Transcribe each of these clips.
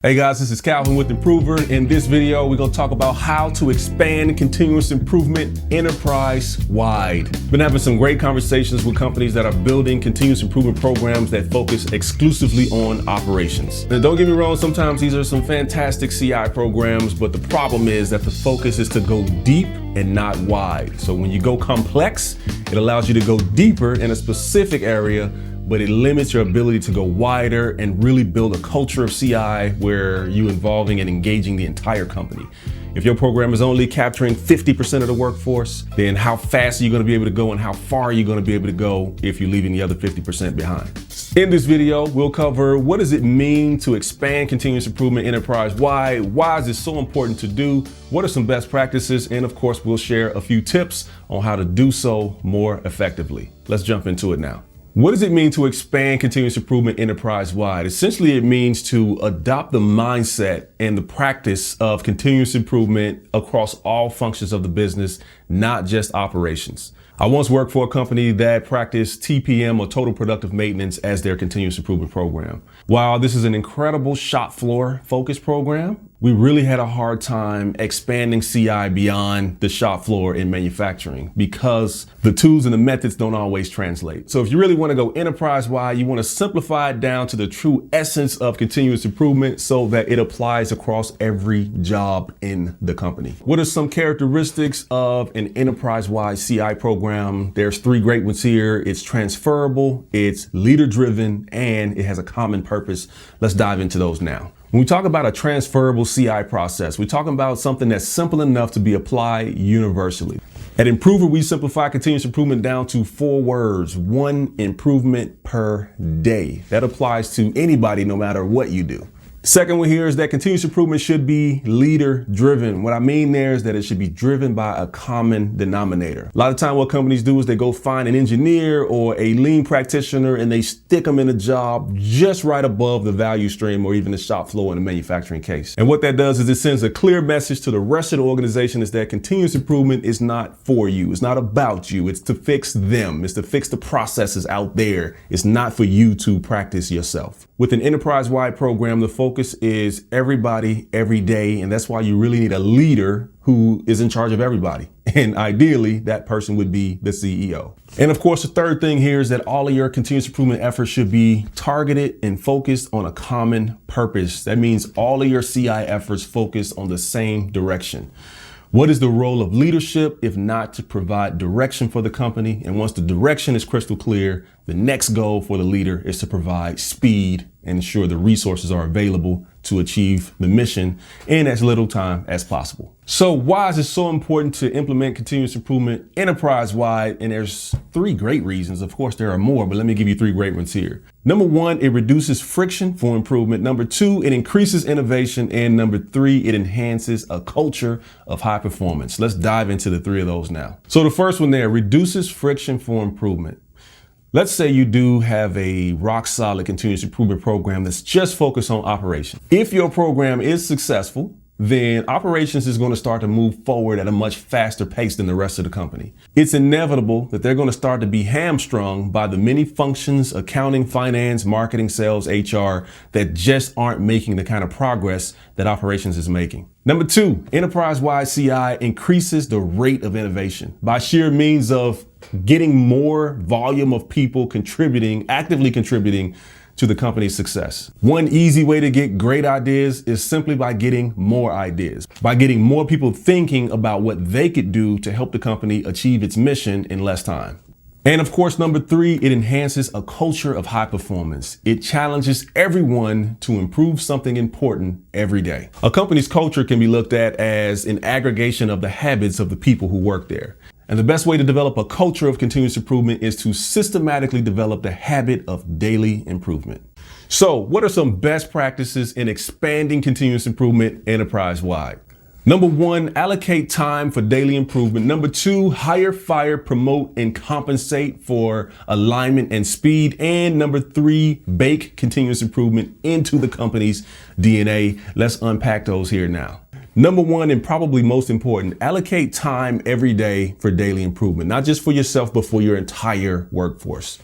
Hey guys, this is Calvin with Improver. In this video, we're going to talk about how to expand continuous improvement enterprise-wide. Been having some great conversations with companies that are building continuous improvement programs that focus exclusively on operations. Now, don't get me wrong, sometimes these are some fantastic CI programs, but the problem is that the focus is to go deep and not wide. So when you go complex, it allows you to go deeper in a specific area, but it limits your ability to go wider and really build a culture of CI where you're involving and engaging the entire company. If your program is only capturing 50% of the workforce, then how fast are you going to be able to go and how far are you going to be able to go if you're leaving the other 50% behind? In this video, we'll cover what does it mean to expand continuous improvement enterprise-wide? Why is this so important to do? What are some best practices? And of course, we'll share a few tips on how to do so more effectively. Let's jump into it now. What does it mean to expand continuous improvement enterprise-wide? Essentially, it means to adopt the mindset and the practice of continuous improvement across all functions of the business, not just operations. I once worked for a company that practiced TPM, or total productive maintenance, as their continuous improvement program. While this is an incredible shop floor focused program, we really had a hard time expanding CI beyond the shop floor in manufacturing because the tools and the methods don't always translate. So if you really want to go enterprise-wide, you want to simplify it down to the true essence of continuous improvement so that it applies across every job in the company. What are some characteristics of an enterprise-wide CI program? There's three great ones here. It's transferable, it's leader-driven, and it has a common purpose. Let's dive into those now. When we talk about a transferable CI process, we're talking about something that's simple enough to be applied universally. At Improver, we simplify continuous improvement down to 4 words: one improvement per day. That applies to anybody, no matter what you do. Second one here is that continuous improvement should be leader driven. What I mean there is that it should be driven by a common denominator. A lot of time what companies do is they go find an engineer or a lean practitioner and they stick them in a job just right above the value stream or even the shop floor in a manufacturing case. And what that does is it sends a clear message to the rest of the organization is that continuous improvement is not for you. It's not about you. It's to fix them. It's to fix the processes out there. It's not for you to practice yourself. With an enterprise-wide program, the focus is everybody, every day, and that's why you really need a leader who is in charge of everybody. And ideally, that person would be the CEO. And of course, the third thing here is that all of your continuous improvement efforts should be targeted and focused on a common purpose. That means all of your CI efforts focus on the same direction. What is the role of leadership if not to provide direction for the company? And once the direction is crystal clear, the next goal for the leader is to provide speed and ensure the resources are available to achieve the mission in as little time as possible. So why is it so important to implement continuous improvement enterprise-wide? And there's 3 great reasons. Of course, there are more, but let me give you 3 great ones here. Number 1, it reduces friction for improvement. Number 2, it increases innovation. And number 3, it enhances a culture of high performance. Let's dive into the 3 of those now. So the first one there, reduces friction for improvement. Let's say you do have a rock solid continuous improvement program that's just focused on operations. If your program is successful, then operations is going to start to move forward at a much faster pace than the rest of the company. It's inevitable that they're going to start to be hamstrung by the many functions, accounting, finance, marketing, sales, HR, that just aren't making the kind of progress that operations is making. Number 2, enterprise-wide CI increases the rate of innovation by sheer means of getting more volume of people actively contributing to the company's success. One easy way to get great ideas is simply by getting more ideas, by getting more people thinking about what they could do to help the company achieve its mission in less time. And of course, number 3, it enhances a culture of high performance. It challenges everyone to improve something important every day. A company's culture can be looked at as an aggregation of the habits of the people who work there. And the best way to develop a culture of continuous improvement is to systematically develop the habit of daily improvement. So what are some best practices in expanding continuous improvement enterprise-wide? Number 1, allocate time for daily improvement. Number 2, hire, fire, promote, and compensate for alignment and speed. And number 3, bake continuous improvement into the company's DNA. Let's unpack those here now. Number 1, and probably most important, allocate time every day for daily improvement, not just for yourself, but for your entire workforce.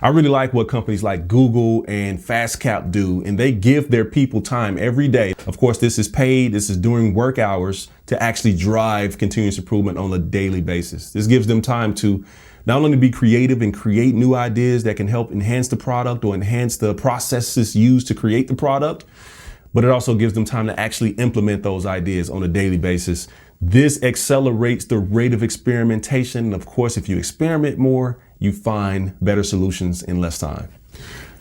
I really like what companies like Google and FastCap do, and they give their people time every day. Of course, this is paid. This is during work hours to actually drive continuous improvement on a daily basis. This gives them time to not only be creative and create new ideas that can help enhance the product or enhance the processes used to create the product, but it also gives them time to actually implement those ideas on a daily basis. This accelerates the rate of experimentation. And of course, if you experiment more, you find better solutions in less time.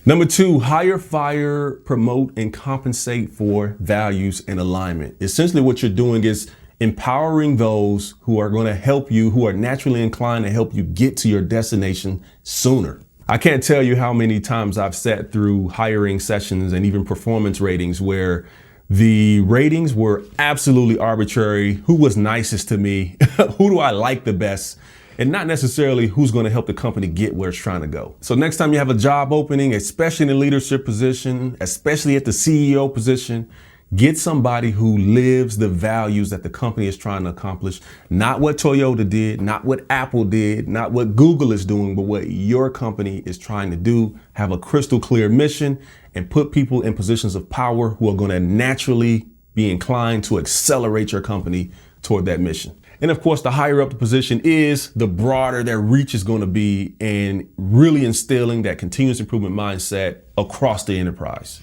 Number 2, hire, fire, promote, and compensate for values and alignment. Essentially what you're doing is empowering those who are going to help you, who are naturally inclined to help you get to your destination sooner. I can't tell you how many times I've sat through hiring sessions and even performance ratings where the ratings were absolutely arbitrary. Who was nicest to me? Who do I like the best? And not necessarily who's going to help the company get where it's trying to go. So next time you have a job opening, especially in a leadership position, especially at the CEO position, get somebody who lives the values that the company is trying to accomplish. Not what Toyota did, not what Apple did, not what Google is doing, but what your company is trying to do. Have a crystal clear mission and put people in positions of power who are going to naturally be inclined to accelerate your company toward that mission. And of course, the higher up the position is, the broader their reach is going to be, and really instilling that continuous improvement mindset across the enterprise.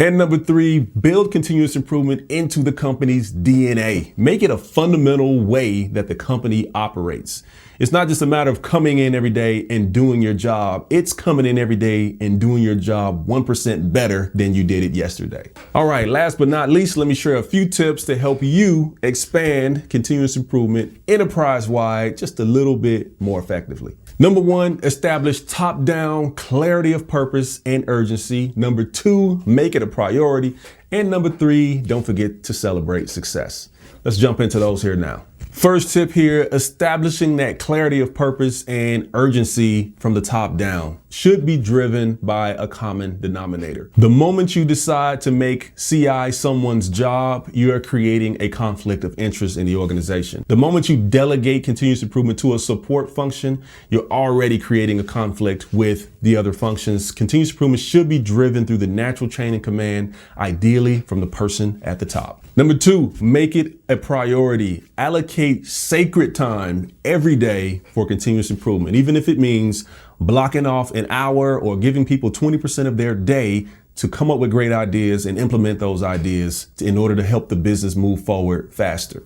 And number 3, build continuous improvement into the company's DNA. Make it a fundamental way that the company operates. It's not just a matter of coming in every day and doing your job. It's coming in every day and doing your job 1% better than you did it yesterday. All right, last but not least, let me share a few tips to help you expand continuous improvement enterprise-wide just a little bit more effectively. Number 1, establish top-down clarity of purpose and urgency. Number 2, make it a priority. And number 3, don't forget to celebrate success. Let's jump into those here now. First tip here, establishing that clarity of purpose and urgency from the top down should be driven by a common denominator. The moment you decide to make CI someone's job, you are creating a conflict of interest in the organization. The moment you delegate continuous improvement to a support function, you're already creating a conflict with the other functions. Continuous improvement should be driven through the natural chain of command, ideally from the person at the top. Number 2, make it a priority. Allocate sacred time every day for continuous improvement, even if it means blocking off an hour or giving people 20% of their day to come up with great ideas and implement those ideas in order to help the business move forward faster.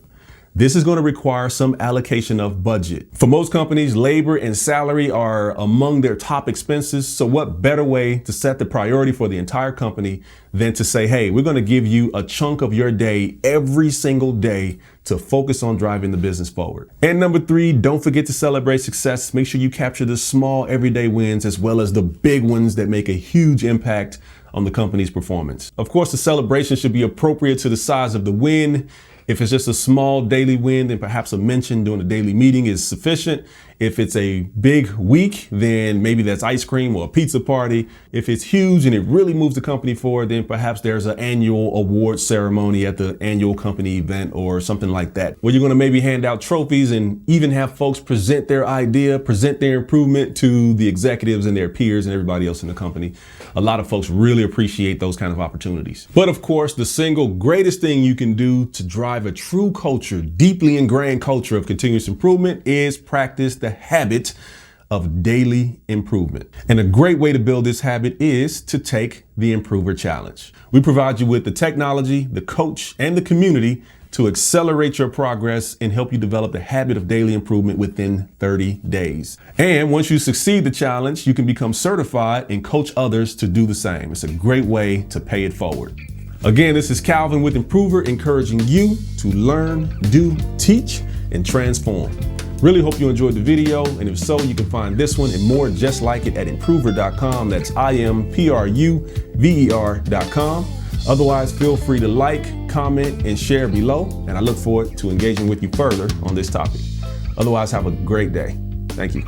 This is going to require some allocation of budget. For most companies, labor and salary are among their top expenses. So what better way to set the priority for the entire company than to say, hey, we're going to give you a chunk of your day every single day to focus on driving the business forward. And number 3, don't forget to celebrate success. Make sure you capture the small everyday wins as well as the big ones that make a huge impact on the company's performance. Of course, the celebration should be appropriate to the size of the win. If it's just a small daily win, then perhaps a mention during a daily meeting is sufficient. If it's a big week, then maybe that's ice cream or a pizza party. If it's huge and it really moves the company forward, then perhaps there's an annual award ceremony at the annual company event or something like that, where you're going to maybe hand out trophies and even have folks present their idea, present their improvement to the executives and their peers and everybody else in the company. A lot of folks really appreciate those kind of opportunities. But of course, the single greatest thing you can do to drive a true culture, deeply ingrained culture of continuous improvement, is practice the habit of daily improvement. And a great way to build this habit is to take the Improver Challenge. We provide you with the technology, the coach, and the community to accelerate your progress and help you develop the habit of daily improvement within 30 days. And once you succeed the challenge, you can become certified and coach others to do the same. It's a great way to pay it forward. Again, this is Calvin with Improver, encouraging you to learn, do, teach, and transform. Really hope you enjoyed the video, and if so, you can find this one and more just like it at improver.com. That's IMPRUVER.com. Otherwise, feel free to like, comment, and share below, and I look forward to engaging with you further on this topic. Otherwise, have a great day. Thank you.